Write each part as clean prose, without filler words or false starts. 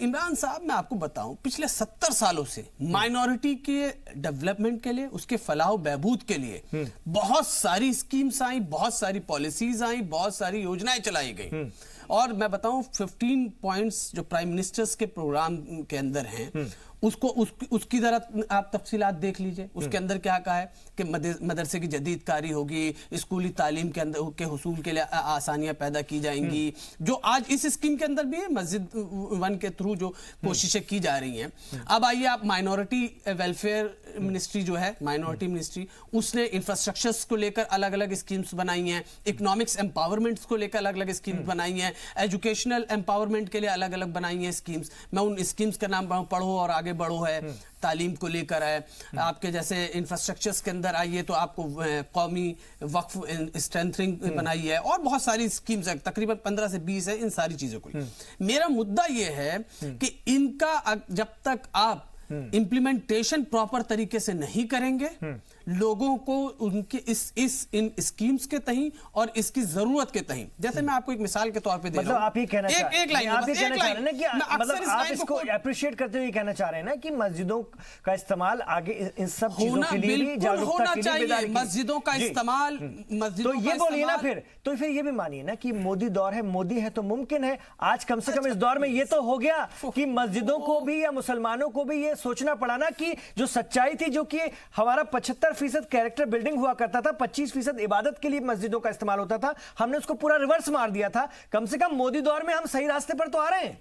عمران صاحب میں آپ کو بتاؤں پچھلے 70 سالوں سے مائنورٹی کے ڈیولپمنٹ کے لیے، اس کے فلاح و بہبود کے لیے بہت ساری اسکیمز آئیں، بہت ساری پالیسیز آئیں، بہت ساری یوجنائیں چلائی گئیں. اور میں بتاؤں 15 پوائنٹس جو پرائم منسٹرز کے پروگرام کے اندر ہیں، اس کی ذرا آپ تفصیلات دیکھ لیجئے. اس کے اندر کیا کہا ہے کہ مدرسے کی جدید کاری ہوگی، اسکولی تعلیم کے اندر کے حصول کے لیے آسانیاں پیدا کی جائیں گی، جو آج اس اسکیم کے اندر بھی ہے، مسجد 1 کے تھرو جو کوششیں کی جا رہی ہیں. اب آئیے آپ مائنورٹی ویلفیئر منسٹری جو ہے، مائنورٹی منسٹری، اس نے انفراسٹرکچرز کو لے کر الگ الگ اسکیمز بنائی ہیں، اکنامکس امپاورمنٹس کو لے کر الگ الگ اسکیمز بنائی ہیں، ایجوکیشنل امپاورمنٹ کے لیے الگ الگ بنائی ہیں اسکیمز. میں ان اسکیمز کا نام پڑھو اور آگے بڑھو ہے، تعلیم کو لے کر ہے. آپ کے جیسے انفراسٹرکچرز کے اندر آئیے تو آپ کو قومی وقف اسٹرینتھنگ بنائی ہے، اور بہت ساری اسکیمز ہیں، تقریباً 15 سے 20 ہے ان ساری چیزوں کو. میرا مدعا یہ ہے کہ ان کا جب تک آپ امپلیمنٹیشن پراپر طریقے سے نہیں کریں گے، لوگوں کو ان کے ان اسکیمز کے تئیں اور اس کی ضرورت کے تئیں، جیسے میں آپ کو ایک مثال کے طور پہ دے رہا ہوں. مطلب آپ یہ کہنا چاہ رہے ہیں مطلب آپ اس کو اپریشیٹ کرتے ہوئے کہنا چاہ رہے ہیں نا کہ مسجدوں کا استعمال آگے ان سب چیزوں کے لیے بھی ہونا چاہیے. مسجدوں کا استعمال، تو یہ بولیے نا پھر یہ بھی مانیے نا کہ مودی دور ہے، مودی ہے تو ممکن ہے. آج کم سے کم اس دور میں یہ تو ہو گیا کہ مسجدوں کو بھی یا مسلمانوں کو بھی یہ سوچنا پڑا نا کہ جو سچائی تھی، جو کہ ہمارا 75% کیریکٹر بلڈنگ ہوا کرتا تھا، 25% عبادت کے لیے مسجدوں کا استعمال ہوتا تھا، ہم نے اس کو پورا ریورس مار دیا تھا. کم سے کم مودی دور میں ہم صحیح راستے پر تو آ رہے ہیں.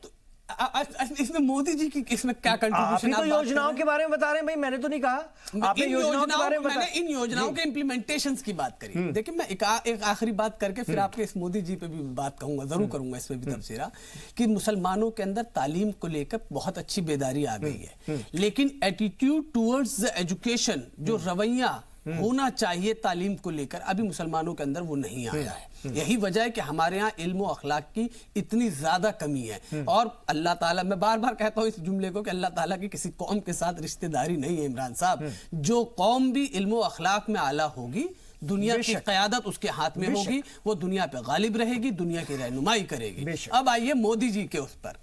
اس میں مودی جی کی اس میں کیا کنٹریبیوشن؟ آپ تو یوجناؤں کے بارے میں بتا رہے ہیں. بھائی میں نے تو نہیں کہا، آپ نے یوجناؤں کے بارے میں بتایا. ان یوجناؤں کے امپلیمنٹیشنز کی بات کری. دیکھیں میں ایک آخری بات کر کے پھر آپ کے اس مودی جی پہ بھی بات کہوں گا، ضرور کروں گا اس میں بھی تبصرہ، کہ مسلمانوں کے اندر تعلیم کو لے کر بہت اچھی بیداری آ گئی ہے، لیکن ایٹیٹیوڈ ٹورڈز ایجوکیشن، جو رویہ ہونا چاہیے تعلیم کو لے کر، ابھی مسلمانوں کے اندر وہ نہیں آیا ہے. یہی وجہ ہے کہ ہمارے ہاں علم و اخلاق کی اتنی زیادہ کمی ہے. اور اللہ تعالیٰ، میں بار بار کہتا ہوں اس جملے کو کہ اللہ تعالیٰ کی کسی قوم کے ساتھ رشتہ داری نہیں ہے عمران صاحب. جو قوم بھی علم و اخلاق میں اعلیٰ ہوگی، دنیا کی قیادت اس کے ہاتھ میں ہوگی، وہ دنیا پہ غالب رہے گی، دنیا کی رہنمائی کرے گی. اب آئیے مودی جی کے اس پر.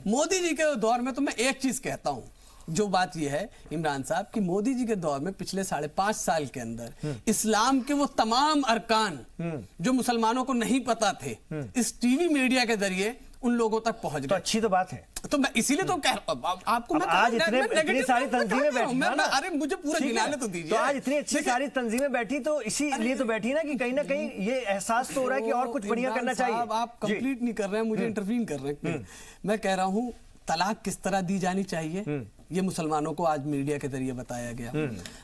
مودی جی کے دور میں تو میں ایک چیز کہتا ہوں، جو بات یہ ہے عمران صاحب کہ مودی جی کے دور میں پچھلے 5.5 سال کے اندر اسلام کے وہ تمام ارکان جو مسلمانوں کو نہیں پتا تھے، اس ٹی وی میڈیا کے ذریعے ان لوگوں تک پہنچ گئے. تو اچھی تو بات ہے. تو میں اسی لیے تو کہہ رہا ہوں آپ کو، آج اتنی ساری تنظیمیں بیٹھی، ارے مجھے پورا گنانے تو دیجیے. تو آج اتنی اچھی ساری تنظیمیں بیٹھی تو اسی لیے تو بیٹھی نا کہ کہیں نہ کہیں یہ احساس تو ہو رہا ہے کہ اور کچھ بڑھیا کرنا چاہیے. آپ کمپلیٹ نہیں کر رہے ہیں، مجھے انٹرفین کر رہے ہیں. میں کہہ رہا ہوں طلاق کس طرح دی جانی چاہیے، یہ مسلمانوں کو آج میڈیا کے ذریعے بتایا گیا.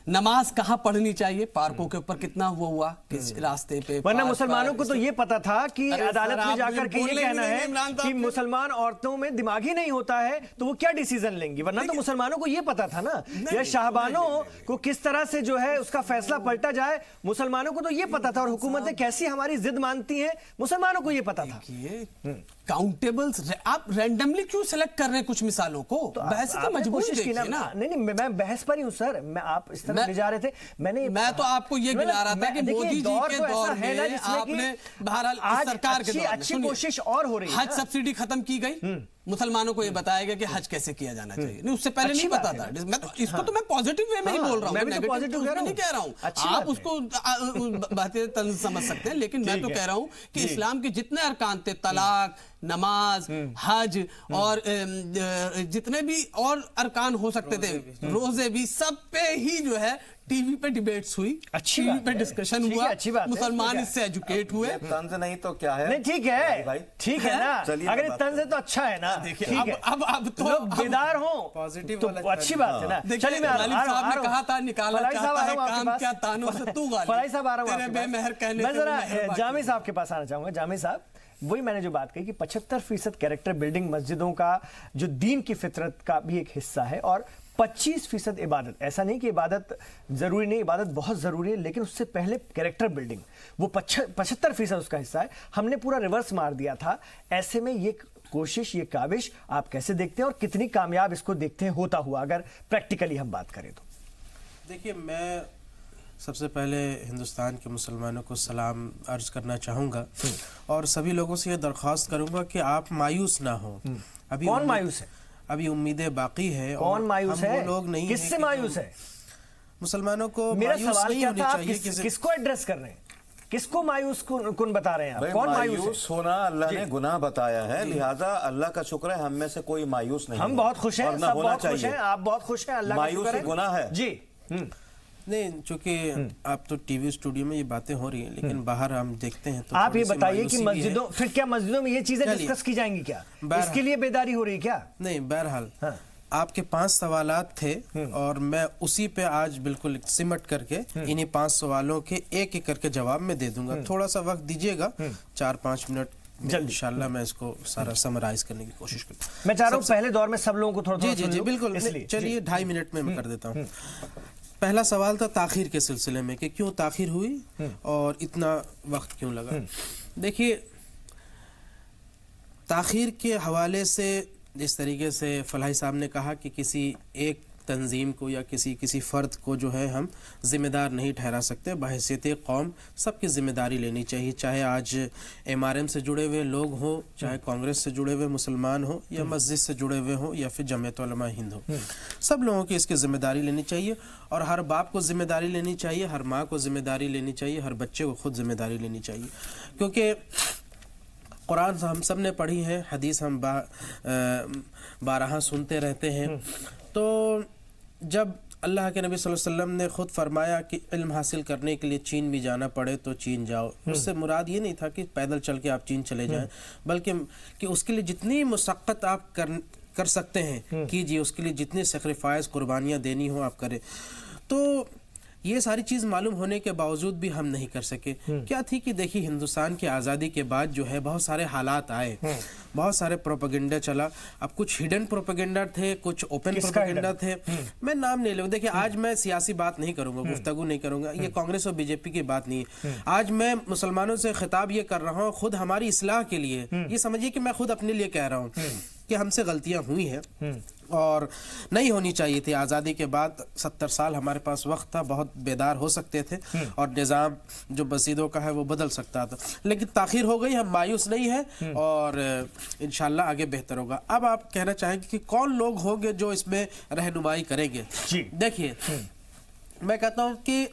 نماز کہاں پڑھنی چاہیے، پارکوں کے اوپر کتنا وہ ہوا، کس راستے پہ. ورنہ مسلمانوں کو تو یہ پتا تھا کہ عدالت میں جا کر کے یہ کہنا ہے کہ مسلمان عورتوں میں دماغ ہی نہیں ہوتا ہے تو وہ کیا ڈیسیزن لیں گی. ورنہ تو مسلمانوں کو یہ پتا تھا نا. یا شاہبانوں کو کس طرح سے جو ہے اس کا فیصلہ پلٹا جائے، مسلمانوں کو تو یہ پتا تھا. اور حکومتیں کیسی ہماری ضد مانتی ہیں، مسلمانوں کو یہ پتا تھا. کاؤنٹیبلز آپ رینڈملی کیوں سلیکٹ کر رہے ہیں کچھ مثالوں کو؟ بحث تو مجبوری دیکھیے نا. نہیں میں بحث پر ہی ہوں سر. میں آپ اس طرح لے جا رہے تھے، میں تو آپ کو یہ گنا رہا تھا کہ مودی جی کے دور میں آپ نے بہرحال سرکار کے دور میں اچھی کوشش اور ہو رہی ہے. حج سبسڈی ختم کی گئی، مسلمانوں کو یہ بتایا گیا کہ حج کیسے کیا جانا چاہیے. نہیں، اس سے پہلے نہیں پتا تھا. اس کو تو میں پازیٹیو وے میں ہی بول رہا ہوں، نیگیٹو نہیں کہہ رہا ہوں. آپ اس کو باتیں طنز سمجھ سکتے ہیں، لیکن میں تو کہہ رہا ہوں کہ اسلام کے جتنے ارکان تھے، طلاق، نماز، حج اور جتنے بھی اور ارکان ہو سکتے تھے، روزے بھی، سب پہ ہی جو ہے ٹی وی پہ ڈیبیٹس ہوئی، ٹی وی پہ ڈسکشن ہوا، مسلمان اس سے ایجوکیٹ ہوئے. طنز نہیں تو کیا ہے؟ نہیں ٹھیک ہے، ٹھیک ہے نا. اگر طنز ہے تو اچھا ہے نا. اب تو بیدار ہوں تو اچھی بات ہے نا. چلیے میں غالب صاحب نے کہا تھا نکالا چاہتا ہے کام کیا تانوں سے تو غالب. فلاحی صاحب آ رہا ہوں، تیرے بے مہر کہنے سے. میں ذرا جامی صاحب کے پاس آنا چاہوں گا. جامی صاحب، وہی میں نے جو بات کہی کہ 75% کیریکٹر بلڈنگ مسجدوں کا جو دین کی فطرت کا بھی ایک حصہ ہے، اور 25% عبادت. ایسا نہیں کہ عبادت ضروری نہیں، عبادت بہت ضروری ہے، لیکن اس سے پہلے کیریکٹر بلڈنگ وہ 75% اس کا حصہ ہے. ہم نے پورا ریورس مار دیا تھا. ایسے میں یہ کوشش، یہ کاوش آپ کیسے دیکھتے ہیں اور کتنی کامیاب اس کو دیکھتے ہیں ہوتا ہوا، اگر پریکٹیکلی ہم بات کریں تو؟ دیکھیے، میں سب سے پہلے ہندوستان کے مسلمانوں کو سلام عرض کرنا چاہوں گا، اور سبھی لوگوں سے یہ درخواست کروں گا کہ آپ مایوس نہ ہوں. کون مایوس ہے؟ ابھی امیدیں باقی ہے. کون مایوس ہے؟ وہ لوگ نہیں کس سے مایوس ہے؟ مسلمانوں کو میرا مایوس سوال نہیں کیا ہونی تھا، چاہیے. کس کو ایڈریس کر رہے ہیں؟ کس کو مایوس کن بتا رہے ہیں آپ؟ کون مایوس ہونا اللہ نے گناہ بتایا ہے، لہٰذا اللہ کا شکر ہے ہم میں سے کوئی مایوس نہیں. ہم بہت خوش ہیں، سب بہت خوش ہیں، آپ بہت خوش ہیں، اللہ کا شکر ہے. مایوسی گناہ ہے جی. نہیں، چونکہ آپ تو ٹی وی اسٹوڈیو میں یہ باتیں ہو رہی ہیں، لیکن باہر ہم دیکھتے ہیں تو آپ یہ بتائیے کہ مسجدوں، پھر کیا مسجدوں میں یہ چیزیں ڈسکس کی جائیں گی کیا؟ اس کے لیے بیداری ہو رہی کیا؟ نہیں، بہرحال آپ کے 5 سوالات تھے اور میں اسی پہ آج بالکل سمٹ کر کے انہی 5 سوالوں کے ایک ایک کر کے جواب میں دے دوں گا. تھوڑا سا وقت دیجیے گا، 4-5 منٹ انشاءاللہ میں اس کو سارا سمرائز کرنے کی کوشش کرتا ہوں. میں چاہ رہا ہوں پہلے دور میں سب لوگوں کو تھوڑا جی بالکل. چلیے 2.5 منٹ میں کر دیتا ہوں. پہلا سوال تھا تاخیر کے سلسلے میں کہ کیوں تاخیر ہوئی اور اتنا وقت کیوں لگا. دیکھیے، تاخیر کے حوالے سے جس طریقے سے فلاحی صاحب نے کہا کہ کسی ایک تنظیم کو یا کسی فرد کو جو ہے ہم ذمہ دار نہیں ٹھہرا سکتے، بحیثیت قوم سب کی ذمہ داری لینی چاہیے، چاہے آج MRM سے جڑے ہوئے لوگ ہوں، چاہے کانگریس سے جڑے ہوئے مسلمان ہوں، یا مسجد سے جڑے ہوئے ہوں، یا پھر جمعیت علماء ہند ہو. سب لوگوں کی اس کی ذمہ داری لینی چاہیے، اور ہر باپ کو ذمہ داری لینی چاہیے، ہر ماں کو ذمہ داری لینی چاہیے، ہر بچے کو خود ذمہ داری لینی چاہیے. کیونکہ قرآن ہم سب نے پڑھی ہے، حدیث ہم بارہا سنتے رہتے ہیں. تو جب اللہ کے نبی صلی اللہ علیہ وسلم نے خود فرمایا کہ علم حاصل کرنے کے لیے چین بھی جانا پڑے تو چین جاؤ، اس سے مراد یہ نہیں تھا کہ پیدل چل کے آپ چین چلے جائیں، بلکہ کہ اس کے لیے جتنی مشقت آپ کر سکتے ہیں کیجیے، اس کے لیے جتنی سیکریفائس قربانیاں دینی ہوں آپ کریں. تو یہ ساری چیز معلوم ہونے کے باوجود بھی ہم نہیں کر سکے. کیا تھی کہ دیکھیے، ہندوستان کی آزادی کے بعد جو ہے بہت سارے حالات آئے، بہت سارے پروپیگنڈا چلا. اب کچھ ہڈن پروپیگنڈا تھے، کچھ اوپن پروپیگنڈا تھے. میں نام نہیں لوں. دیکھیے، آج میں سیاسی بات نہیں کروں گا، گفتگو نہیں کروں گا. یہ کانگریس اور BJP کی بات نہیں ہے. آج میں مسلمانوں سے خطاب یہ کر رہا ہوں خود ہماری اصلاح کے لیے. یہ سمجھیے کہ میں خود اپنے لیے کہہ رہا ہوں کہ ہم سے غلطیاں ہوئی ہیں اور نہیں ہونی چاہیے تھی. آزادی کے بعد 70 سال ہمارے پاس وقت تھا، بہت بیدار ہو سکتے تھے اور نظام جو مسجدوں کا ہے وہ بدل سکتا تھا، لیکن تاخیر ہو گئی. ہم مایوس نہیں ہیں اور انشاءاللہ آگے بہتر ہوگا. اب آپ کہنا چاہیں گے کہ کون لوگ ہوں گے جو اس میں رہنمائی کریں گے؟ دیکھیے، میں کہتا ہوں کہ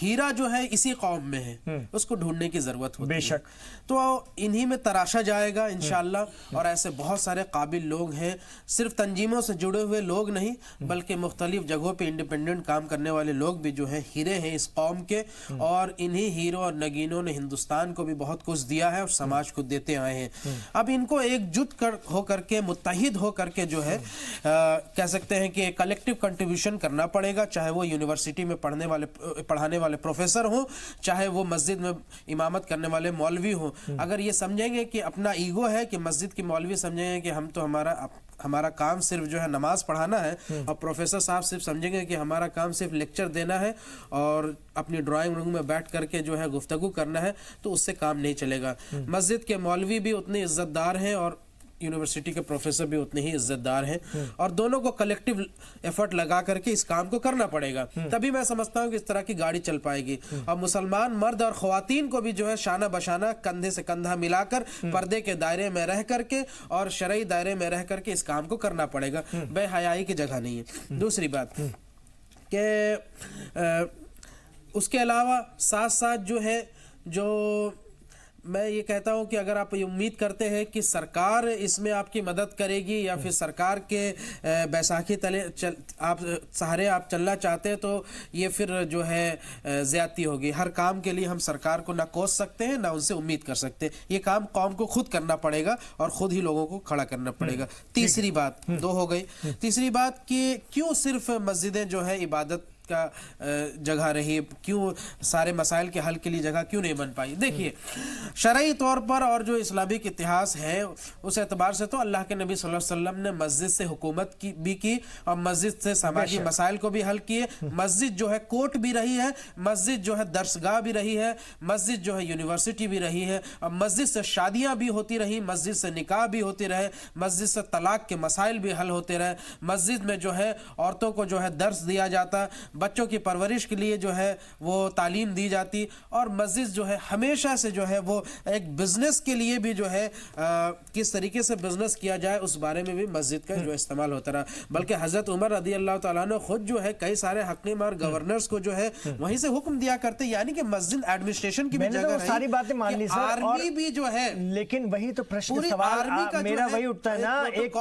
ہیرا جو ہے اسی قوم میں ہے، اس کو ڈھونڈنے کی ضرورت ہوتی ہے. بے شک. تو انہی میں تراشا جائے گا انشاءاللہ. اور ایسے بہت سارے قابل لوگ ہیں، صرف تنظیموں سے جڑے ہوئے لوگ نہیں بلکہ مختلف جگہوں پہ انڈیپینڈنٹ کام کرنے والے لوگ بھی جو ہیں ہیرے ہیں اس قوم کے. اور انہی ہیروں اور نگینوں نے ہندوستان کو بھی بہت کچھ دیا ہے اور سماج کو دیتے آئے ہیں. اب ان کو ایک جٹ ہو کر کے، متحد ہو کر کے جو ہے کہہ سکتے ہیں کہ کلیکٹیو کنٹریبیوشن کرنا پڑے گا. چاہے وہ یونیورسٹی میں پڑھانے والے پروفیسر ہوں، چاہے وہ مسجد میں امامت کرنے والے مولوی ہوں. اگر یہ سمجھیں گے کہ اپنا ایگو ہے، کہ مسجد کے مولوی سمجھیں گے کہ ہم تو ہمارا کام صرف جو ہے نماز پڑھانا ہے، اور پروفیسر صاحب صرف سمجھیں گے کہ ہمارا کام صرف لیکچر دینا ہے اور اپنی ڈرائنگ روم میں بیٹھ کر کے جو ہے گفتگو کرنا ہے، تو اس سے کام نہیں چلے گا. مسجد کے مولوی بھی اتنے عزت دار ہیں اور یونیورسٹی کے پروفیسر بھی اتنے ہی عزت دار ہیں، اور دونوں کو کلیکٹیو ایفرٹ لگا کر کے اس کام کو کرنا پڑے گا. تبھی میں سمجھتا ہوں کہ اس طرح کی گاڑی چل پائے گی. اور مسلمان مرد اور خواتین کو بھی جو ہے شانہ بشانہ، کندھے سے کندھا ملا کر، پردے کے دائرے میں رہ کر کے اور شرعی دائرے میں رہ کر کے اس کام کو کرنا پڑے گا. بے حیائی کی جگہ نہیں ہے. دوسری بات کہ اس کے علاوہ ساتھ ساتھ جو ہے، جو میں یہ کہتا ہوں کہ اگر آپ یہ امید کرتے ہیں کہ سرکار اس میں آپ کی مدد کرے گی یا پھر سرکار کے بیساکھی تلے آپ سہارے آپ چلنا چاہتے ہیں، تو یہ پھر جو ہے زیادتی ہوگی. ہر کام کے لیے ہم سرکار کو نہ کوس سکتے ہیں، نہ ان سے امید کر سکتے. یہ کام قوم کو خود کرنا پڑے گا اور خود ہی لوگوں کو کھڑا کرنا پڑے گا. تیسری بات 2 ہو گئی. تیسری بات کہ کیوں صرف مسجدیں جو ہے عبادت کا جگہ رہی، کیوں سارے مسائل کے حل کے لیے جگہ کیوں نہیں بن پائی؟ دیکھیے، شرعی طور پر اور جو اسلامک اتہاس ہے اس اعتبار سے تو اللہ کے نبی صلی اللہ علیہ وسلم نے مسجد سے حکومت بھی کی اور مسجد سے سماجی مسائل کو بھی حل کیے. مسجد جو ہے کورٹ بھی رہی ہے، مسجد جو ہے درسگاہ بھی رہی ہے، مسجد جو ہے یونیورسٹی بھی رہی ہے، اور مسجد سے شادیاں بھی ہوتی رہی، مسجد سے نکاح بھی ہوتے رہے، مسجد سے طلاق کے مسائل بھی حل ہوتے رہے. مسجد میں جو ہے عورتوں کو جو ہے درس دیا جاتا، بچوں کی پرورش کے لیے جو ہے وہ تعلیم دی جاتی، اور مسجد جو ہے ہمیشہ سے جو ہے وہ ایک بزنس کے لیے بھی جو ہے کس طریقے سے بزنس کیا جائے اس بارے میں بھی مسجد کا جو استعمال ہوتا رہا، بلکہ حضرت عمر رضی اللہ تعالیٰ عنہ خود جو ہے کئی سارے حاکم اور گورنرز کو جو ہے وہیں سے حکم دیا کرتے، یعنی کہ مسجد ایڈمنسٹریشن کی بھی جگہ رہی، ساری باتیں مان لی سر، آرمی بھی جو ہے، لیکن وہی تو پرشن سوال میرا وہی اٹھتا ہے نا، ایک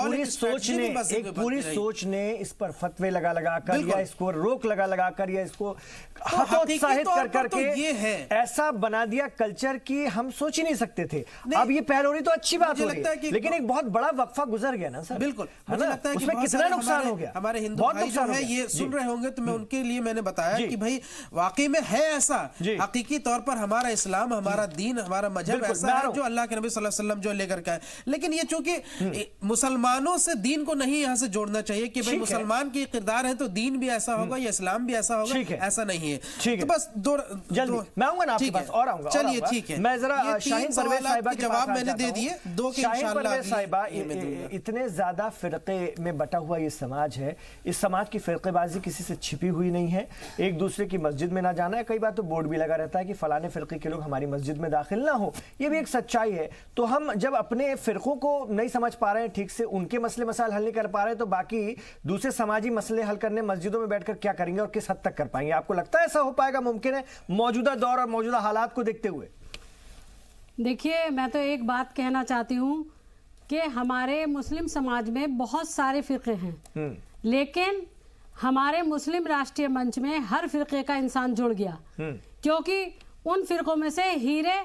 پوری سوچ نے اس پر فتوے لگا کر یا اس کو روک لگا کر یا اس کو ہتوتساہت کر کے ایسا بنا دیا کلچر کی ہم سوچ ہی نہیں سکتے تھے۔ اب یہ پہل ہو رہی تو اچھی بات ہو رہی ہے، لیکن ایک بہت بڑا وقفہ گزر گیا نا سر، بالکل مجھے لگتا ہے کہ کتنا نقصان ہو گیا، ہمارے ہندو بھائی جو ہے یہ سن رہے ہوں گے تو میں ان کے لیے میں نے بتایا کہ بھائی واقعی میں ہے ایسا، حقیقی طور پر ہمارا اسلام، ہمارا دین، ہمارا مذہب ایسا ہے جو اللہ کے نبی صلی اللہ علیہ وسلم جو لے کر کے آئے، لیکن یہ چونکہ مسلمانوں سے دین کو نہیں یہاں سے جوڑنا چاہیے کہ بھئی مسلمان کی کردار ہے تو دین بھی ایسا ہوگا یا اسلام بھی ایسا ہوگا، ایسا نہیں ہے۔ تو بس جلدی میں آؤں گا نا آپ کے پاس اور آؤں گا، چلیے ٹھیک ہے، میں ذرا شاہین پرویز صاحبہ کے جواب میں نے دے دیے دو کہ انشاءاللہ صاحبہ اتنے زیادہ فرقے میں بٹا ہوا یہ سماج ہے، اس سماج کی فرقے بازی کسی سے چھپی ہوئی نہیں ہے، ایک دوسرے کی مسجد میں نہ جانا ہے، کئی بار تو بورڈ بھی لگا رہتا ہے کہ فلانے فرقے کے لوگ ہماری مسجد میں داخل نہ ہو، یہ بھی ایک سچائی ہے۔ تو ہم جب اپنے فرقوں کو نہیں سمجھ پا رہے ہیں ٹھیک سے، ان کے مسئلے مسائل حل نہیں کر پا رہے ہیں، تو باقی دوسرے سماجی مسئلے حل کرنے مسجدوں میں بیٹھ کر کیا کریں گے اور کس حد تک کر پائیں گے؟ آپ کو لگتا ہے ایسا ہو پائے گا؟ ممکن ہے موجودہ دور اور موجودہ حالات کو دیکھتے ہوئے؟ دیکھیے میں تو ایک بات کہنا چاہتی ہوں کہ ہمارے مسلم سماج میں بہت سارے فرقے ہیں، لیکن ہمارے مسلم راشٹریہ منچ میں ہر فرقے کا انسان جڑ گیا، کیونکہ ان فرقوں میں سے ہیرے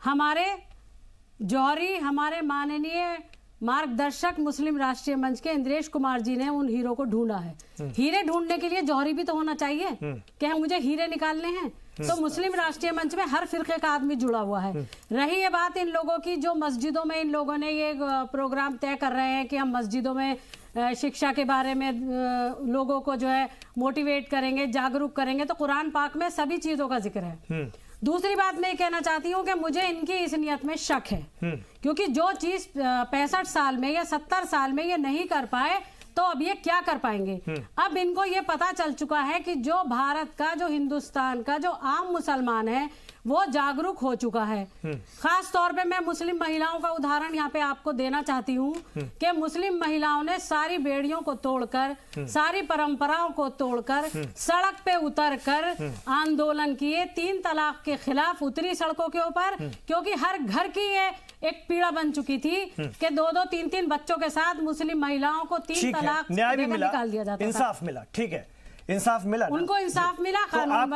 ہمارے جوہری، ہمارے ماننیے مارگ درشک مسلم راشٹریہ منچ کے اندریش کمار جی نے ان ہیروں کو ڈھونڈا ہے۔ ہیرے ڈھونڈنے کے لیے جوہری بھی تو ہونا چاہیے کہ مجھے ہیرے نکالنے ہیں، تو مسلم راشٹریہ منچ میں ہر فرقے کا آدمی جڑا ہوا ہے۔ رہی یہ بات ان لوگوں کی جو مسجدوں میں ان لوگوں نے یہ پروگرام طے کر رہے ہیں کہ ہم مسجدوں میں شکشا کے بارے میں لوگوں کو جو ہے موٹیویٹ کریں گے، جاگروک کریں گے، تو قرآن پاک میں سبھی چیزوں کا ذکر ہے۔ دوسری بات میں یہ کہنا چاہتی ہوں کہ مجھے ان کی اس نیت میں شک ہے، کیونکہ جو چیز 65 سال میں یا 70 سال میں یہ نہیں کر پائے تو اب یہ کیا کر پائیں گے؟ اب ان کو یہ پتا چل چکا ہے کہ جو بھارت کا، جو ہندوستان کا جو عام مسلمان ہے وہ جاگروک ہو چکا ہے۔ خاص طور پہ میں مسلم مہیلاؤں کا ادھارن یہاں پہ آپ کو دینا چاہتی ہوں کہ مسلم مہیلاؤں نے ساری بیڑیوں کو توڑ کر، ساری پرمپراؤں کو توڑ کر، سڑک پہ اتر کر آندولن کیے، 3 طلاق کے خلاف اتری سڑکوں کے اوپر، کیونکہ ہر گھر کی یہ ایک پیڑا بن چکی تھی کہ 2-2 3-3 بچوں کے ساتھ مسلم مہیلاؤں کو 3 طلاق نکال دیا جاتا تھا۔ انصاف ملا، ٹھیک ہے، انصاف ملا، ان کو انصاف ملا، قانون آپ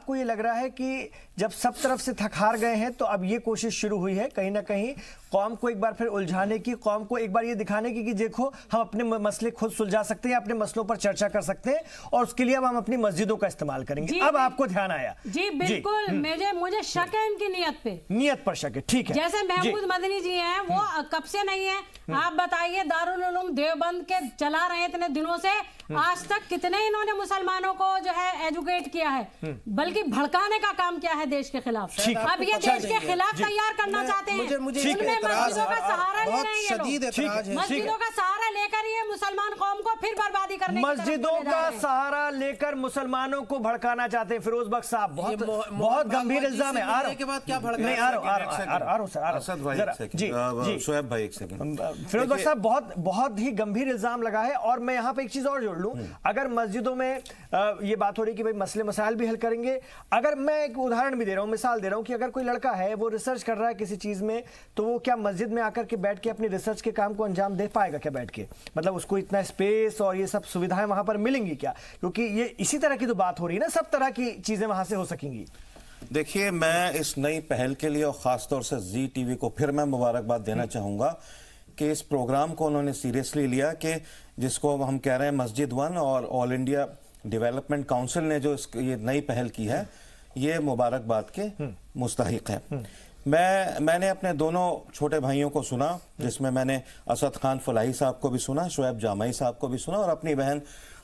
کو یہ لگ رہا ہے کہ جب سب طرف سے تھک ہار گئے ہیں تو اب یہ کوشش شروع ہوئی ہے کہیں نہ کہیں قوم کو ایک بار پھر الجھانے کی، قوم کو ایک بار یہ دکھانے کی کہ دیکھو ہم اپنے مسئلے خود سلجھا سکتے ہیں، اپنے مسئلوں پر چرچا کر سکتے ہیں، اور اس کے لیے اب ہم اپنی مسجدوں کا استعمال کریں گے۔ اب آپ کو دھیان آیا؟ جی بالکل، مجھے شک ہے ان کی نیت پہ، نیت پر شک ہے، ٹھیک ہے۔ جیسے محمود مدنی جی ہیں، وہ کب سے نہیں ہیں، آپ بتائیے دارالعلوم دیوبند کے چلا رہے ہیں اتنے دنوں سے، آج تک کتنے انہوں نے مسلمانوں کو جو ہے ایجوکیٹ کیا ہے، بلکہ بھڑکانے کا کام کیا ہے دیش کے خلاف۔ اب یہ دیش کے خلاف تیار کرنا چاہتے ہیں، ان میں مسجدوں کا سہارا لے رہے ہیں یہ لوگ، مسجدوں کا سہارا لے کر یہ مسلمان قوم کو پھر بربادی کرنے کی طرف مسجدوں کا سہارا لے کر مسلمانوں کو بھڑکانا چاہتے ہیں۔ فیروز بخش صاحب بہت گمبھیر الزام ہے۔ شعیب بھائی ایک سیکنڈ، فیروز بخش صاحب بہت ہی گمبھیر الزام لگا ہے، اور میں یہاں پہ ایک چیز اور جوڑ لوں، اگر مسجدوں میں یہ بات ہو رہی کہ بھائی مسئلے مسائل بھی حل کریں گے، اگر میں ایک ادھارن بھی دے رہا ہوں، مثال دے رہا ہوں کہ اگر کوئی لڑکا ہے وہ ریسرچ کر رہا ہے کسی چیز میں، تو وہ کیا مسجد میں آ کر کے بیٹھ کے اپنی ریسرچ کے کام کو انجام دے پائے گا کیا بیٹھ کے؟ مطلب اس کو اتنا اسپیس اور یہ سب سویدھائیں وہاں پر ملیں گی کیا؟ کیونکہ یہ اسی طرح کی تو بات ہو رہی ہے نا، سب طرح کی چیزیں وہاں سے ہو سکیں گی۔ دیکھیے میں اس نئی پہل کے لیے اور خاص طور سے زی ٹی وی کو پھر میں مبارکباد دینا چاہوں گا کہ اس پروگرام کو انہوں نے سیریسلی لیا، کہ جس کو ہم کہہ رہے ہیں مسجد ون، اور آل انڈیا ڈیولپمنٹ کاؤنسل نے جو یہ نئی پہل کی ہے، یہ مبارکباد کے مستحق ہے۔ میں نے اپنے دونوں چھوٹے بھائیوں کو سنا، جس میں نے اسد خان فلاحی صاحب کو بھی سنا، شعیب جامعی صاحب کو بھی سنا، اور اپنی بہن،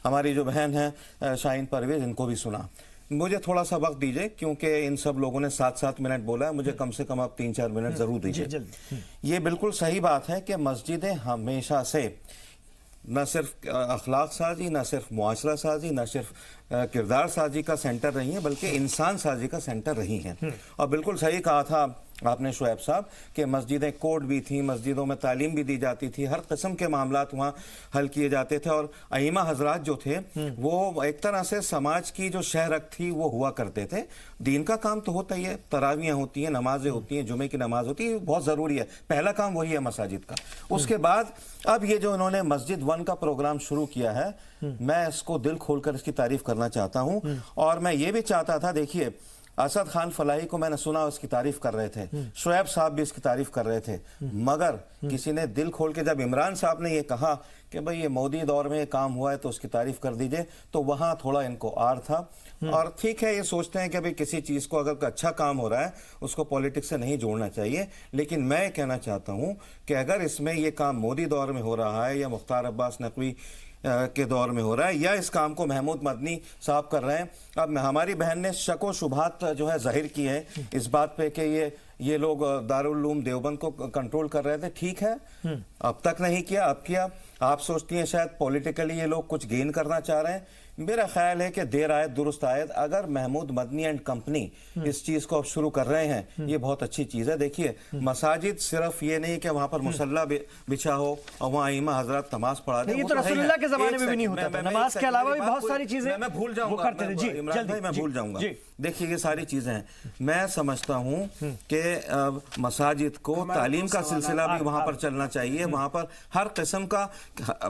ہماری جو بہن ہے شاہین پرویز، ان کو بھی سنا۔ مجھے تھوڑا سا وقت دیجئے، کیونکہ ان سب لوگوں نے 7 منٹ بولا ہے، مجھے کم سے کم آپ 3-4 منٹ ضرور دیجئے۔ یہ بالکل صحیح بات ہے کہ مسجدیں ہمیشہ سے نہ صرف اخلاق سازی، نہ صرف معاشرہ سازی، نہ صرف کردار سازی کا سینٹر رہی ہیں، بلکہ انسان سازی کا سینٹر رہی ہیں۔ اور بالکل صحیح کہا تھا آپ نے شعیب صاحب کہ مسجدیں کوڈ بھی تھیں، مسجدوں میں تعلیم بھی دی جاتی تھی، ہر قسم کے معاملات وہاں حل کیے جاتے تھے، اور ائمہ حضرات جو تھے وہ ایک طرح سے سماج کی جو شہرک تھی وہ ہوا کرتے تھے۔ دین کا کام تو ہوتا ہی ہے، تراویحیں ہوتی ہیں، نمازیں ہوتی ہیں، جمعے کی نماز ہوتی ہے، بہت ضروری ہے، پہلا کام وہی ہے مساجد کا۔ اس کے بعد اب یہ جو انہوں نے مسجد 1 کا پروگرام شروع کیا ہے، میں اس کو دل کھول کر اس کی تعریف کرنا چاہتا ہوں، اور میں یہ بھی چاہتا تھا، دیکھیے اسد خان فلاحی کو میں نے سنا اس کی تعریف کر رہے تھے، شعیب صاحب بھی اس کی تعریف کر رہے تھے، مگر کسی نے دل کھول کے جب عمران صاحب نے یہ کہا کہ بھئی یہ مودی دور میں یہ کام ہوا ہے تو اس کی تعریف کر دیجئے، تو وہاں تھوڑا ان کو آر تھا۔ اور ٹھیک ہے، یہ سوچتے ہیں کہ بھئی کسی چیز کو اگر اچھا کام ہو رہا ہے اس کو پولیٹکس سے نہیں جوڑنا چاہیے، لیکن میں کہنا چاہتا ہوں کہ اگر اس میں یہ کام مودی دور میں ہو رہا ہے یا مختار عباس نقوی کے دور میں ہو رہا ہے، یا اس کام کو محمود مدنی صاحب کر رہے ہیں، اب ہماری بہن نے شک و شبہات جو ہے ظاہر کی ہیں اس بات پہ کہ یہ لوگ دارالعلوم دیوبند کو کنٹرول کر رہے تھے، ٹھیک ہے، اب تک نہیں کیا، اب کیا، آپ سوچتی ہیں شاید پولیٹیکلی یہ لوگ کچھ گین کرنا چاہ رہے ہیں، میرا خیال ہے کہ دیر آیت درست آیت، اگر محمود مدنی اینڈ کمپنی اس چیز کو اب شروع کر رہے ہیں، یہ بہت اچھی چیز ہے۔ دیکھیے مساجد صرف یہ نہیں کہ وہاں پر مصلی بچھا ہو اور وہاں ائمہ حضرات نماز پڑھا دیں، یہ تو رسول اللہ کے زمانے میں بھی نہیں ہوتا تھا، نماز کے علاوہ بھی بہت ساری چیزیں میں بھول جاؤں گا، عمران بھائی میں بھول جاؤں گا۔ دیکھیے یہ ساری چیزیں ہیں، میں سمجھتا ہوں کہ مساجد کو تعلیم کا سلسلہ بھی وہاں پر چلنا چاہیے، وہاں پر ہر قسم کا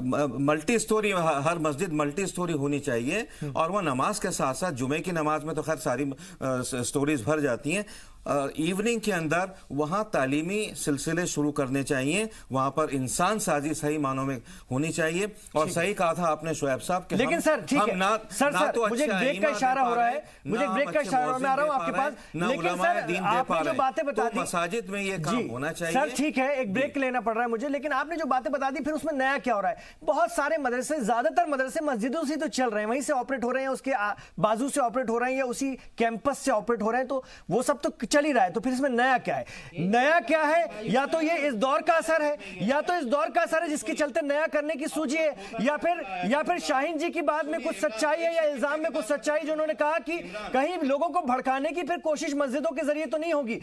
ملٹی سٹوری، ہر مسجد ملٹی سٹوری ہونی چاہیے، اور وہ نماز کے ساتھ ساتھ جمعے کی نماز میں تو خیر ساری سٹوریز بھر جاتی ہیں، ایوننگ کے اندر وہاں تعلیمی سلسلے شروع کرنے چاہیے، وہاں پر انسان سازی صحیح معنوں میں ہونی چاہیے، اور صحیح کہا تھا آپ نے شعیب صاحب کہ لیکن سر ٹھیک ہے سر مجھے بریک کا اشارہ ہو رہا ہے، مجھے بریک کا اشارہ میں آ رہا ہوں آپ کے پاس، لیکن سر آپ نے جو باتیں بتا دی مساجد میں یہ کام ہونا چاہیے۔ سر ٹھیک ہے، ایک بریک لینا پڑ رہا ہے مجھے، لیکن آپ نے جو باتیں بتا دی پھر اس میں نیا کیا ہو رہا ہے؟ بہت سارے مدرسے، زیادہ تر مدرسے مسجدوں سے تو چل رہے ہیں، وہیں سے آپریٹ ہو رہے ہیں، اس کے بازو سے آپریٹ ہو رہے ہیں یا اسی کیمپس سے آپریٹ ہو رہے ہیں، تو وہ سب تو چل ہی رہا ہے، تو پھر اس میں نیا کیا ہے؟ نیا کیا ہے؟ یا تو یہ اس دور کا اثر ہے، یا تو اس دور کا اثر ہے جس کے چلتے نیا کرنے کی سوچی ہے، یا پھر شاہین جی کی بات میں کچھ سچائی ہے، یا الزام میں کچھ سچائی جو انہوں نے کہا کہ کہیں لوگوں کو بھڑکانے کی پھر کوشش مسجدوں کے ذریعے تو نہیں ہوگی۔